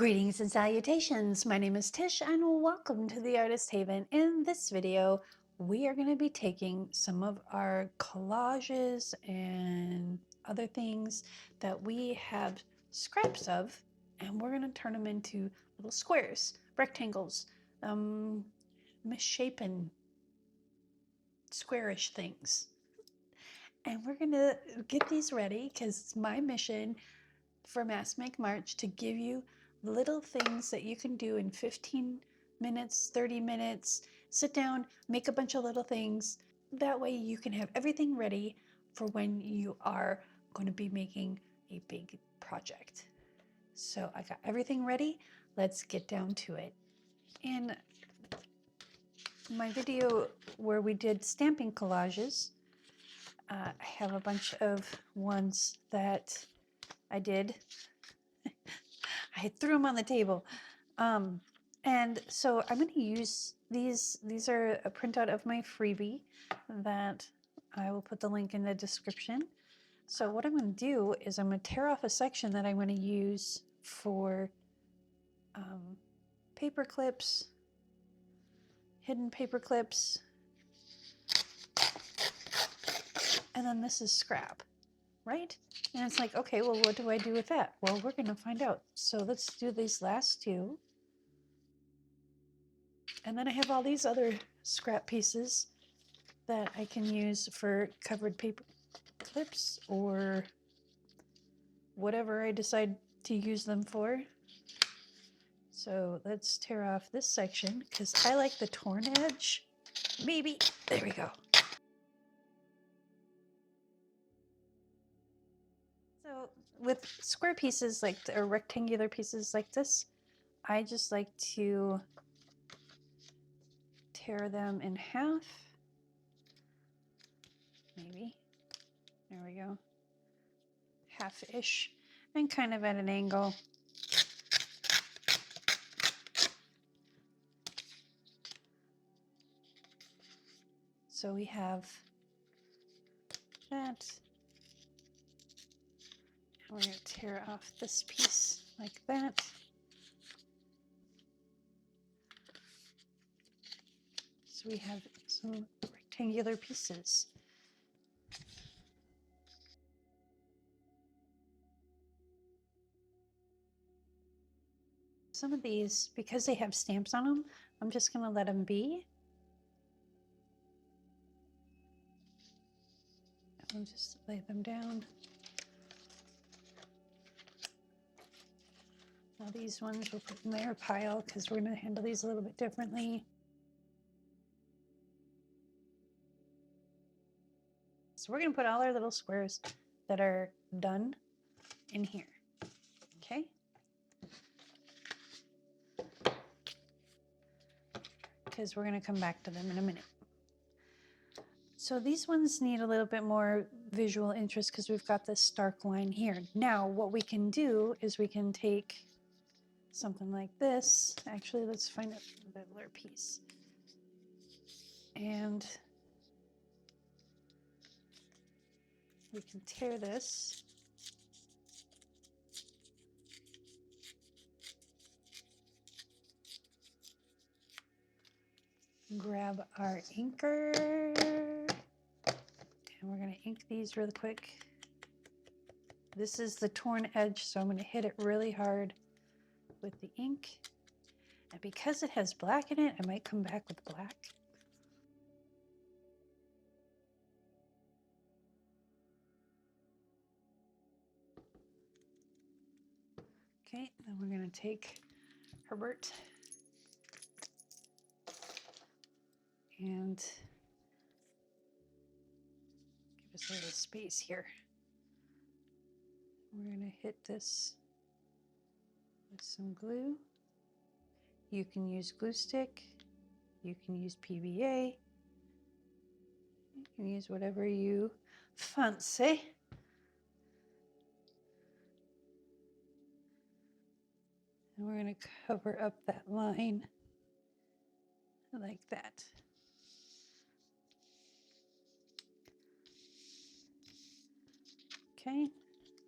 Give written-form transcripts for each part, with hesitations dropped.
Greetings and salutations. My name is Tish and welcome to the Artist Haven. In this video, we are going to be taking some of our collages and other things that we have scraps of, and we're going to turn them into little squares, rectangles, misshapen, squarish things. And we're going to get these ready because it's my mission for Mass Make March to give you little things that you can do in 15 minutes, 30 minutes. Sit down, make a bunch of little things. That way you can have everything ready for when you are going to be making a big project. So I got everything ready. Let's get down to it. In my video where we did stamping collages, I have a bunch of ones that I did. I threw them on the table. And so I'm going to use these. These are a printout of my freebie that I will put the link in the description. So what I'm going to do is I'm going to tear off a section that I'm going to use for paper clips, hidden paper clips, and then this is scrap, right? And it's like, okay, well, what do I do with that? Well, we're going to find out. So let's do these last two. And then I have all these other scrap pieces that I can use for covered paper clips or whatever I decide to use them for. So let's tear off this section because I like the torn edge. Maybe. There we go. So with square pieces like or rectangular pieces like this, I just like to tear them in half. Maybe. There we go. Half-ish and kind of at an angle. So we have that. And we're going to tear off this piece like that. So we have some rectangular pieces. Some of these, because they have stamps on them, I'm just going to let them be. I'll just lay them down. Now these ones we'll put in their pile because we're going to handle these a little bit differently. So we're going to put all our little squares that are done in here. Okay? Because we're going to come back to them in a minute. So these ones need a little bit more visual interest because we've got this stark line here. Now what we can do is we can take something like this. Actually, let's find a littler piece. And we can tear this. Grab our inker. And we're going to ink these really quick. This is the torn edge, so I'm going to hit it really hard with the ink. And because it has black in it, I might come back with black. Okay, then we're going to take Herbert and give us a little space here. We're going to hit this with some glue. You can use glue stick, you can use PVA, you can use whatever you fancy. And we're going to cover up that line like that. Okay,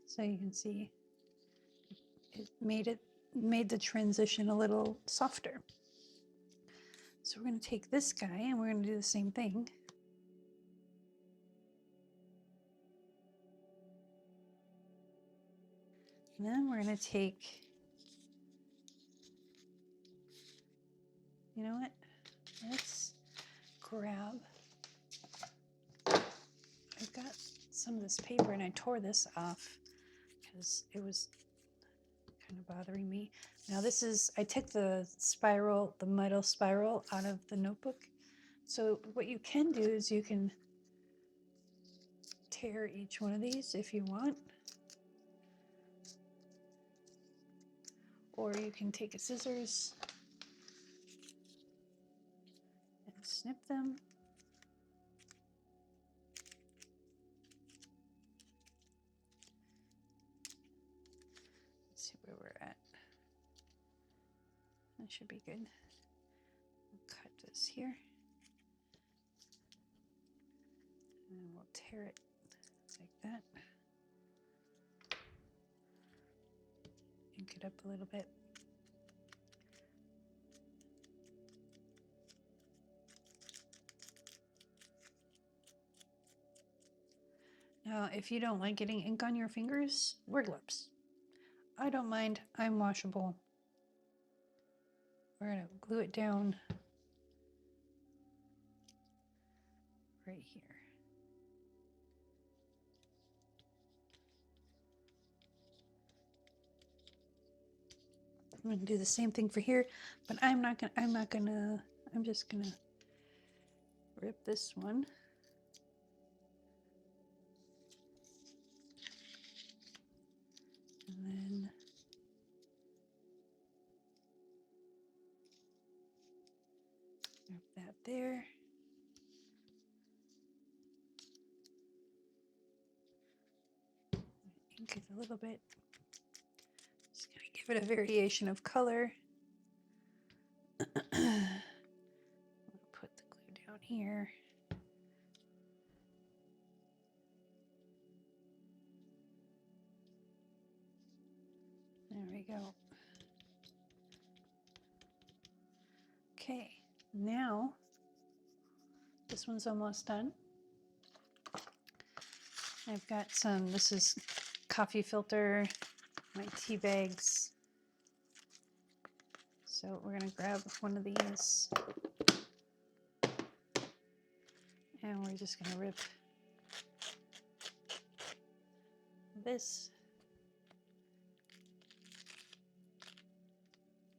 so you can see it made it made the transition a little softer. So we're going to take this guy and we're going to do the same thing. And then we're going to take, you know what? Let's grab, I've got some of this paper and I tore this off because it was kind of bothering me. Now this is, I took the spiral, the metal spiral out of the notebook. So what you can do is you can tear each one of these if you want. Or you can take a scissors and snip them. Let's see where we're at. That should be good. We'll cut this here. And we'll tear it like that. Ink it up a little bit. Now, if you don't like getting ink on your fingers, wear gloves. I don't mind, I'm washable. We're gonna glue it down right here. I'm gonna do the same thing for here, but I'm just gonna rip this one. And then rip that there. Ink it a little bit. Just gonna give it a variation of color. I'll put the glue down here. There we go. Okay, now this one's almost done. I've got some, this is coffee filter, my tea bags. So we're gonna grab one of these and we're just gonna rip this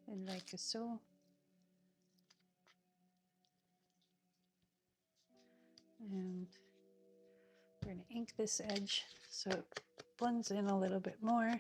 and like so. And we're gonna ink this edge so it blends in a little bit more.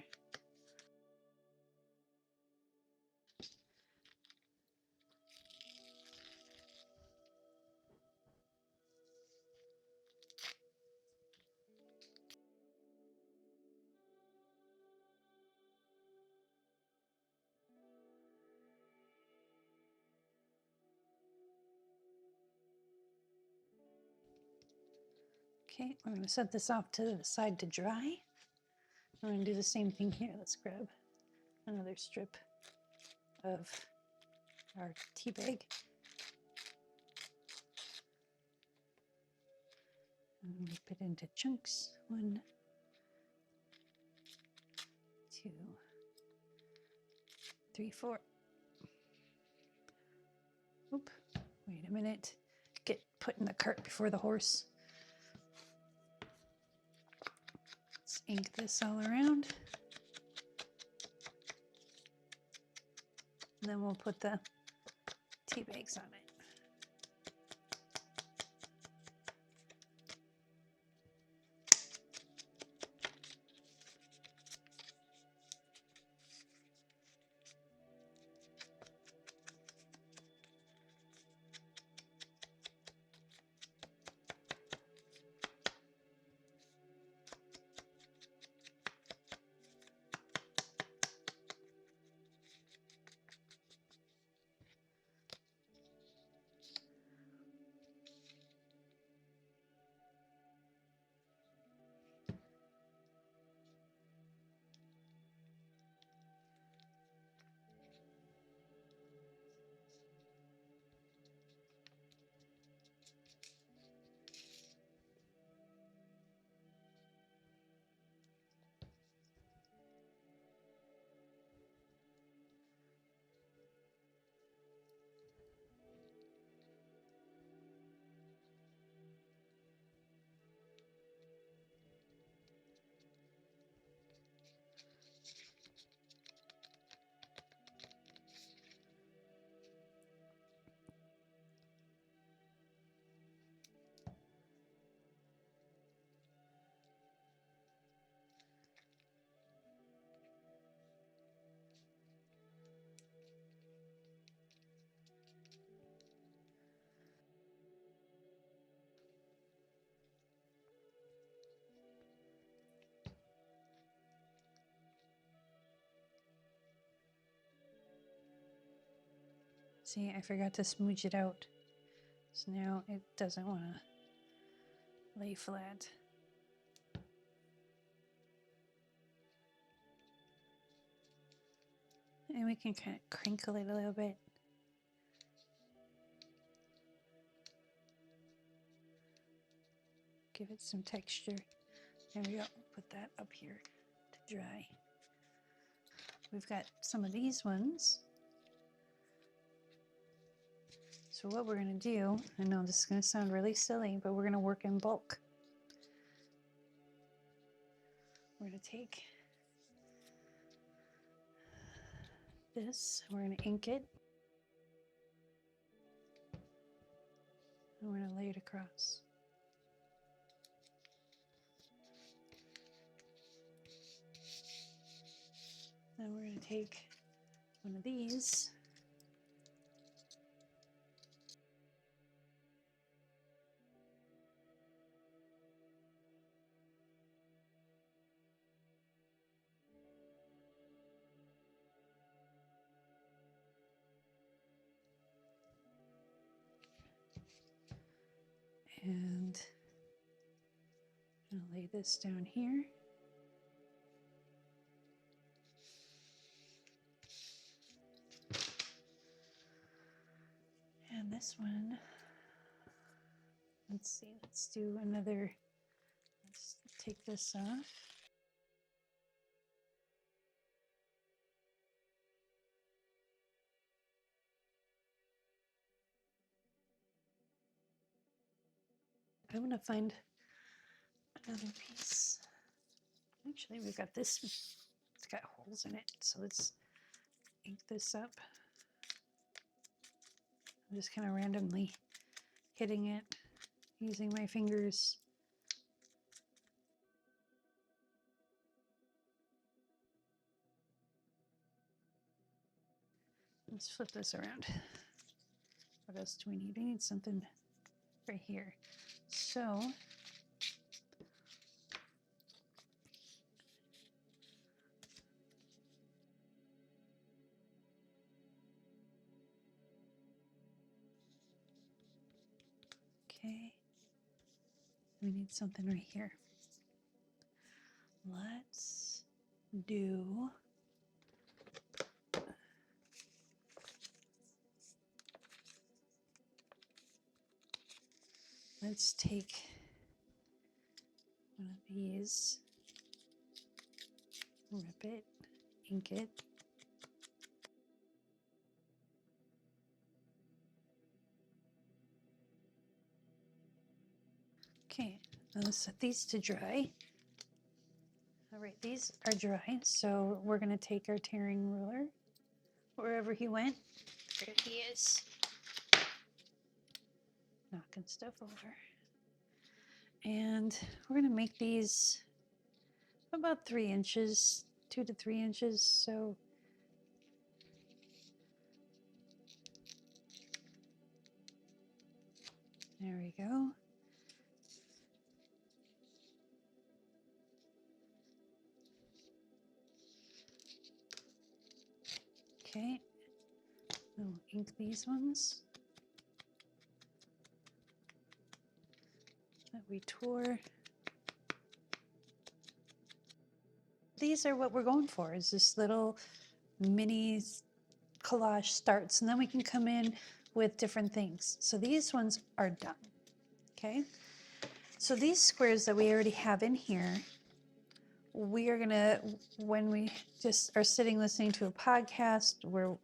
Okay, we're going to set this off to the side to dry. We're going to do the same thing here. Let's grab another strip of our tea bag. And rip it into chunks. 1, 2, 3, 4. Oop, wait a minute. Get put in the cart before the horse. Let's ink this all around. And then we'll put the tea bags on it. See, I forgot to smooch it out. So now it doesn't want to lay flat. And we can kind of crinkle it a little bit. Give it some texture. There we go. Put that up here to dry. We've got some of these ones. So what we're going to do, I know this is going to sound really silly, but we're going to work in bulk. We're going to take this, we're going to ink it, and we're going to lay it across. Then we're going to take one of these, and I'm going to lay this down here. And this one, let's see, let's do another, let's take this off. I want to find another piece. Actually, we've got this, it's got holes in it, so let's ink this up. I'm just kind of randomly hitting it using my fingers. Let's flip this around. What else do we need? We need something right here. So okay, we need something right here. Let's do let's take one of these, rip it, ink it. Okay, now let's set these to dry. All right, these are dry, so we're going to take our tearing ruler, wherever he went. There he is. Knocking stuff over. And we're going to make these about 3 inches, 2 to 3 inches. So there we go. Okay, we'll ink these ones that we tore. These are what we're going for, is this little mini collage starts, and then we can come in with different things. So these ones are done, okay? So these squares that we already have in here, we are gonna, when we just are sitting listening to a podcast, we're,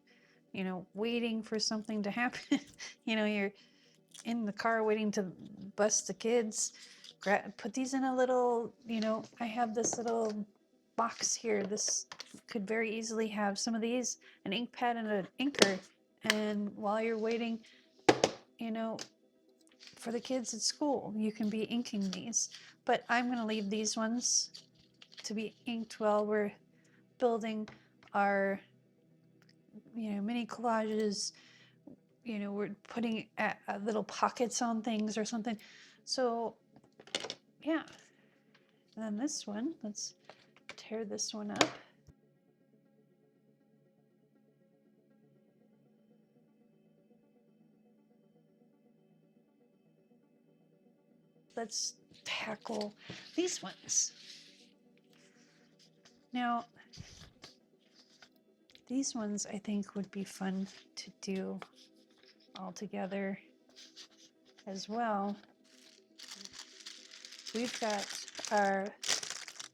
you know, waiting for something to happen, you know, you're in the car waiting to bus the kids, put these in a little, you know, I have this little box here. This could very easily have some of these, an ink pad and an inker, and while you're waiting, you know, for the kids at school, you can be inking these. But I'm going to leave these ones to be inked while we're building our, you know, mini collages. You know, we're putting little pockets on things or something. So yeah, and then this one, let's tear this one up. let's tackle these ones. Now, these ones I think would be fun to do all together as well. We've got our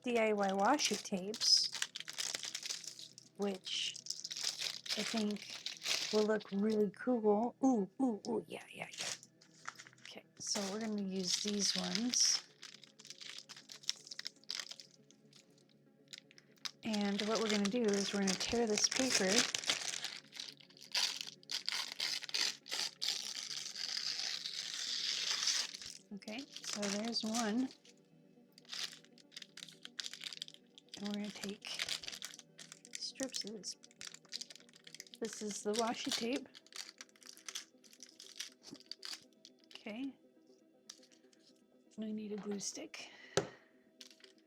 DIY washi tapes, which I think will look really cool. Ooh, ooh, ooh, yeah. Okay, so we're going to use these ones. And what we're going to do is we're going to tear this paper. Okay, so there's one. And we're going to take strips of this. This is the washi tape. Okay. And I need a glue stick.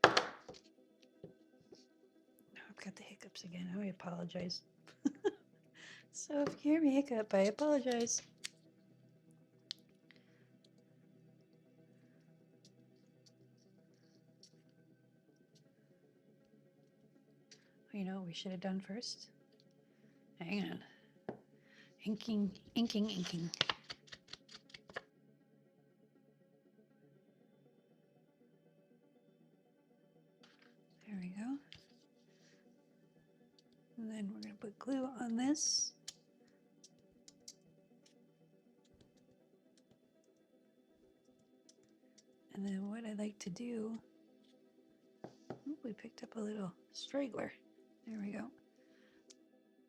Now I've got the hiccups again. I apologize. So if you hear me hiccup, I apologize. You know what we should have done first? Hang on. Inking. There we go. And then we're going to put glue on this. And then what I like to do, we picked up a little straggler. There we go.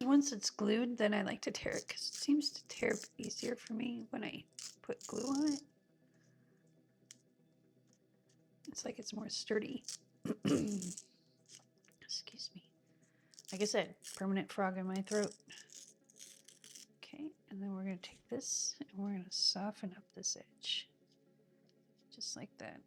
Once it's glued, then I like to tear it because it seems to tear easier for me when I put glue on it. It's like it's more sturdy. Excuse me. Like I said, permanent frog in my throat. Okay, and then we're going to take this and we're going to soften up this edge. Just like that.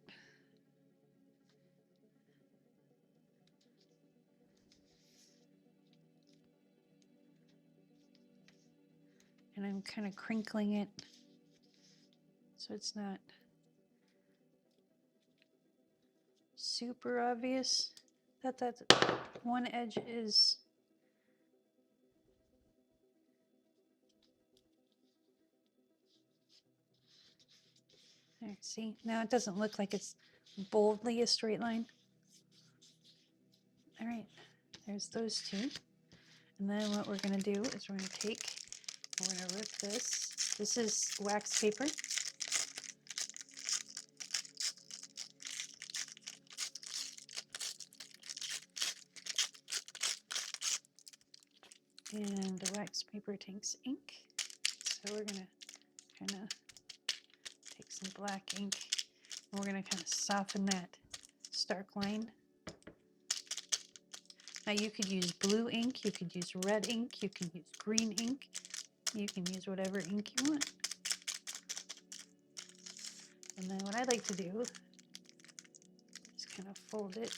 And I'm kind of crinkling it so it's not super obvious that that one edge is there. See, now it doesn't look like it's boldly a straight line. All right, there's those two. And then what we're going to do is we're going to take, we're going to rip this. This is wax paper. And the wax paper takes ink. So we're going to kind of take some black ink and we're going to kind of soften that stark line. Now you could use blue ink, you could use red ink, you can use green ink, you can use whatever ink you want. And then what I like to do is kind of fold it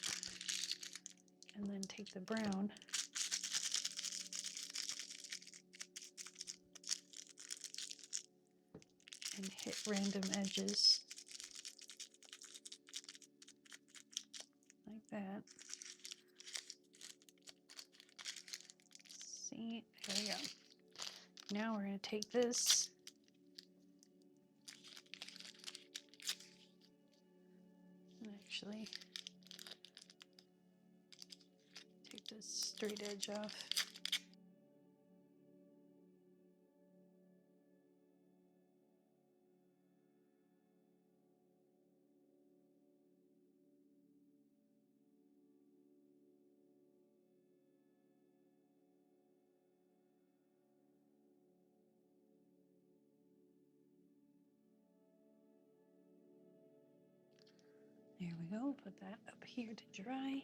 and then take the brown and hit random edges like that. See, there we go. Now we're going to take this and actually take this straight edge off. There we go, put that up here to dry.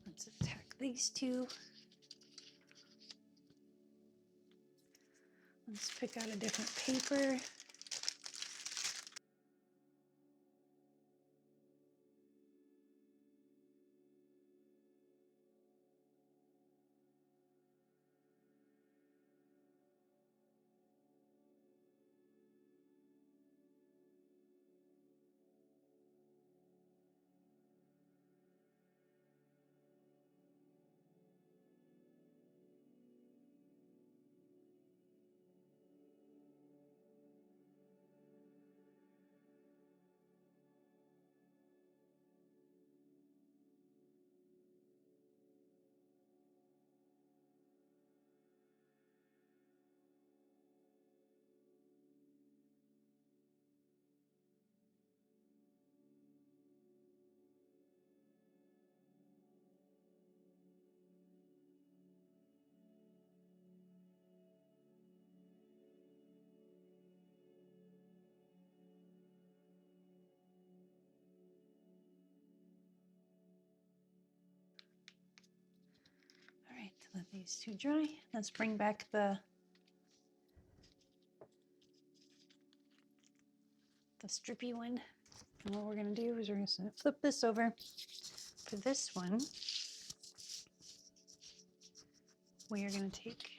Let's attack these two. Let's pick out a different paper. these two dry. Let's bring back the strippy one. And what we're going to do is we're going to flip this over. For this one, we are going to take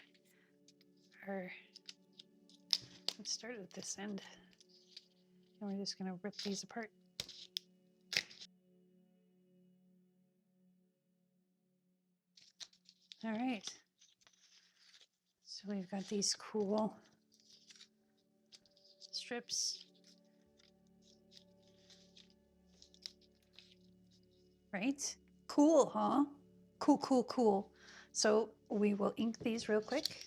our, let's start at this end, and we're just going to rip these apart. All right, so we've got these cool strips, right? Cool, huh? Cool, cool, cool. So we will ink these real quick.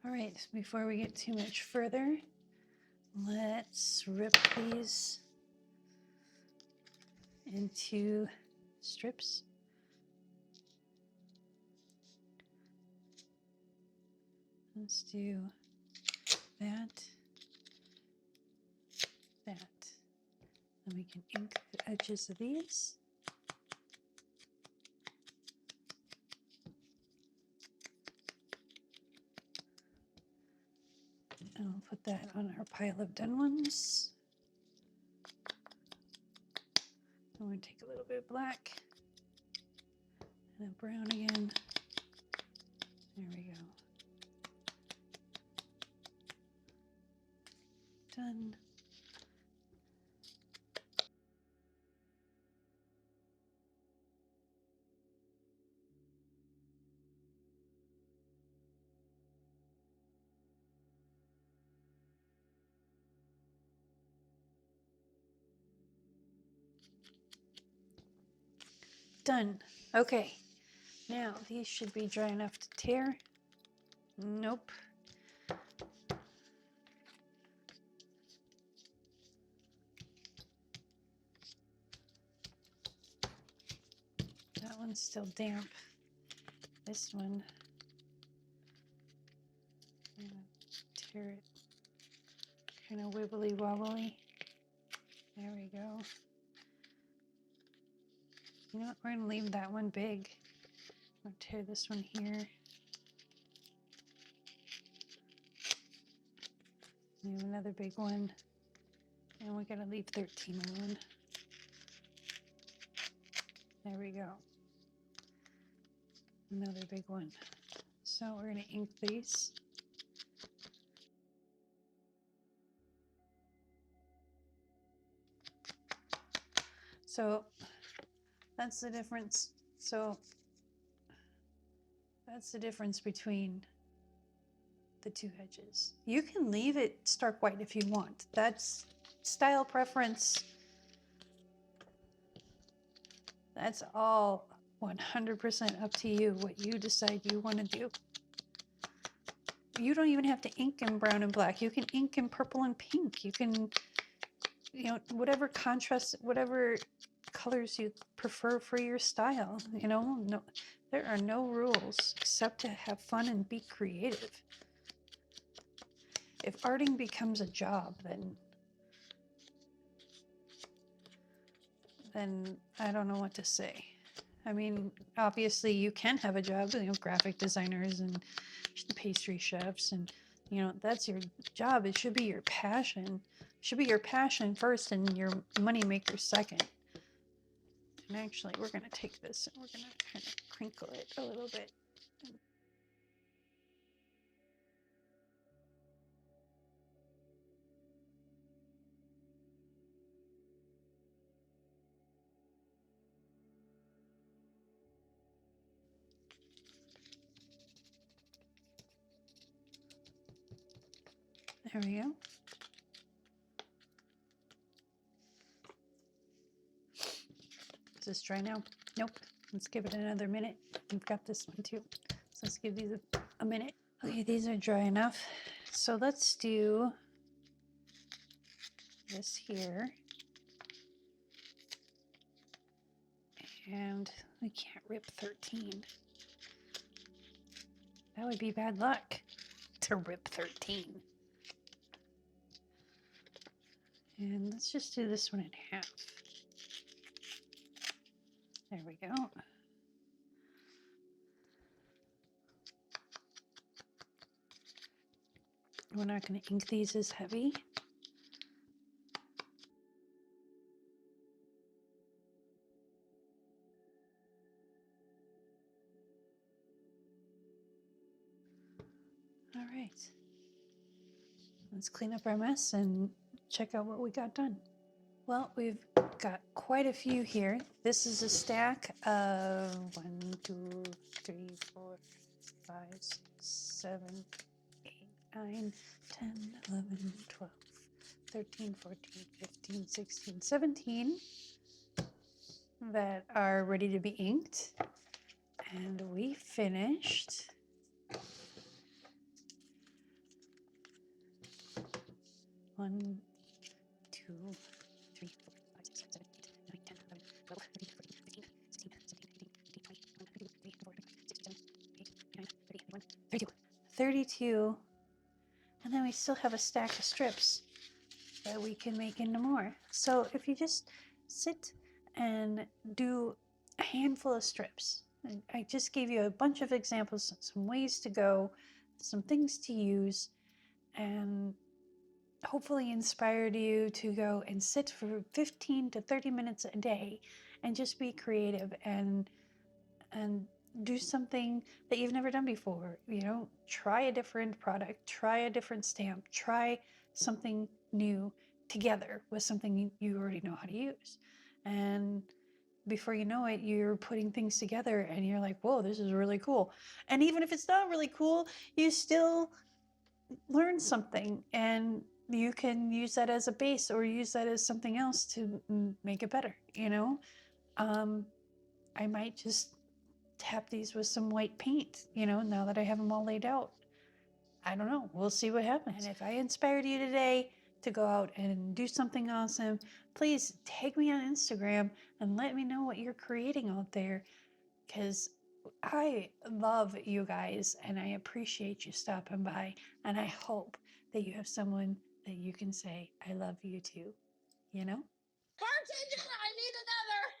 All right, before we get too much further, let's rip these into strips. Let's do that, that. And we can ink the edges of these. And we'll put that on our pile of done ones. I'm going to take a little bit of black and a brown again. There we go. Done. Done. Okay. Now these should be dry enough to tear. Nope. That one's still damp. This one, I'm gonna tear it kind of wibbly wobbly. There we go. You know what? We're gonna leave that one big. I'm gonna tear this one here. Leave another big one. And we gotta leave 13 alone. There we go. Another big one. So we're gonna ink these. So that's the difference. So that's the difference between the two edges. You can leave it stark white if you want. That's style preference. That's all 100% up to you, what you decide you want to do. You don't even have to ink in brown and black. You can ink in purple and pink. You can, you know, whatever contrast, whatever colors you prefer for your style. You know, no, there are no rules except to have fun and be creative. If arting becomes a job, then I don't know what to say. I mean, obviously you can have a job, you know, graphic designers and pastry chefs, and you know, that's your job. It should be your passion. It should be your passion first and your money maker second. And actually, we're gonna take this and we're gonna kind of crinkle it a little bit. There we go. Is this dry now? Nope. Let's give it another minute. We've got this one too. So let's give these a minute. Okay, these are dry enough. So let's do this here. And we can't rip 13. That would be bad luck to rip 13. And let's just do this one in half. There we go. We're not going to ink these as heavy. All right. Let's clean up our mess and check out what we got done. Well, we've got quite a few here. This is a stack of 1, 2, 3, 4, 5, 6, 7, 8, 9, 10, 11, 12, 13, 14, 15, 16, 17 that are ready to be inked. And we finished 1, 2, 3, 4, 5, 6, 7, 8, 9, 10, 11, 12, 13, 14, 15, 16, 17, 18, 19, 20, 21, 22, 23, 24, 25, 26, 27, 28, 29, 30, 31, 32. And then we still have a stack of strips that we can make into more. So if you just sit and do a handful of strips, I just gave you a bunch of examples, some ways to go, some things to use, and hopefully inspired you to go and sit for 15 to 30 minutes a day and just be creative and do something that you've never done before. You know, try a different product, try a different stamp, try something new together with something you already know how to use. And before you know it, you're putting things together and you're like, whoa, this is really cool. And even if it's not really cool, you still learn something and you can use that as a base or use that as something else to make it better, you know? I might just tap these with some white paint, you know, now that I have them all laid out. I don't know. We'll see what happens. And if I inspired you today to go out and do something awesome, please tag me on Instagram and let me know what you're creating out there, because I love you guys and I appreciate you stopping by. And I hope that you have someone that you can say, I love you too, you know?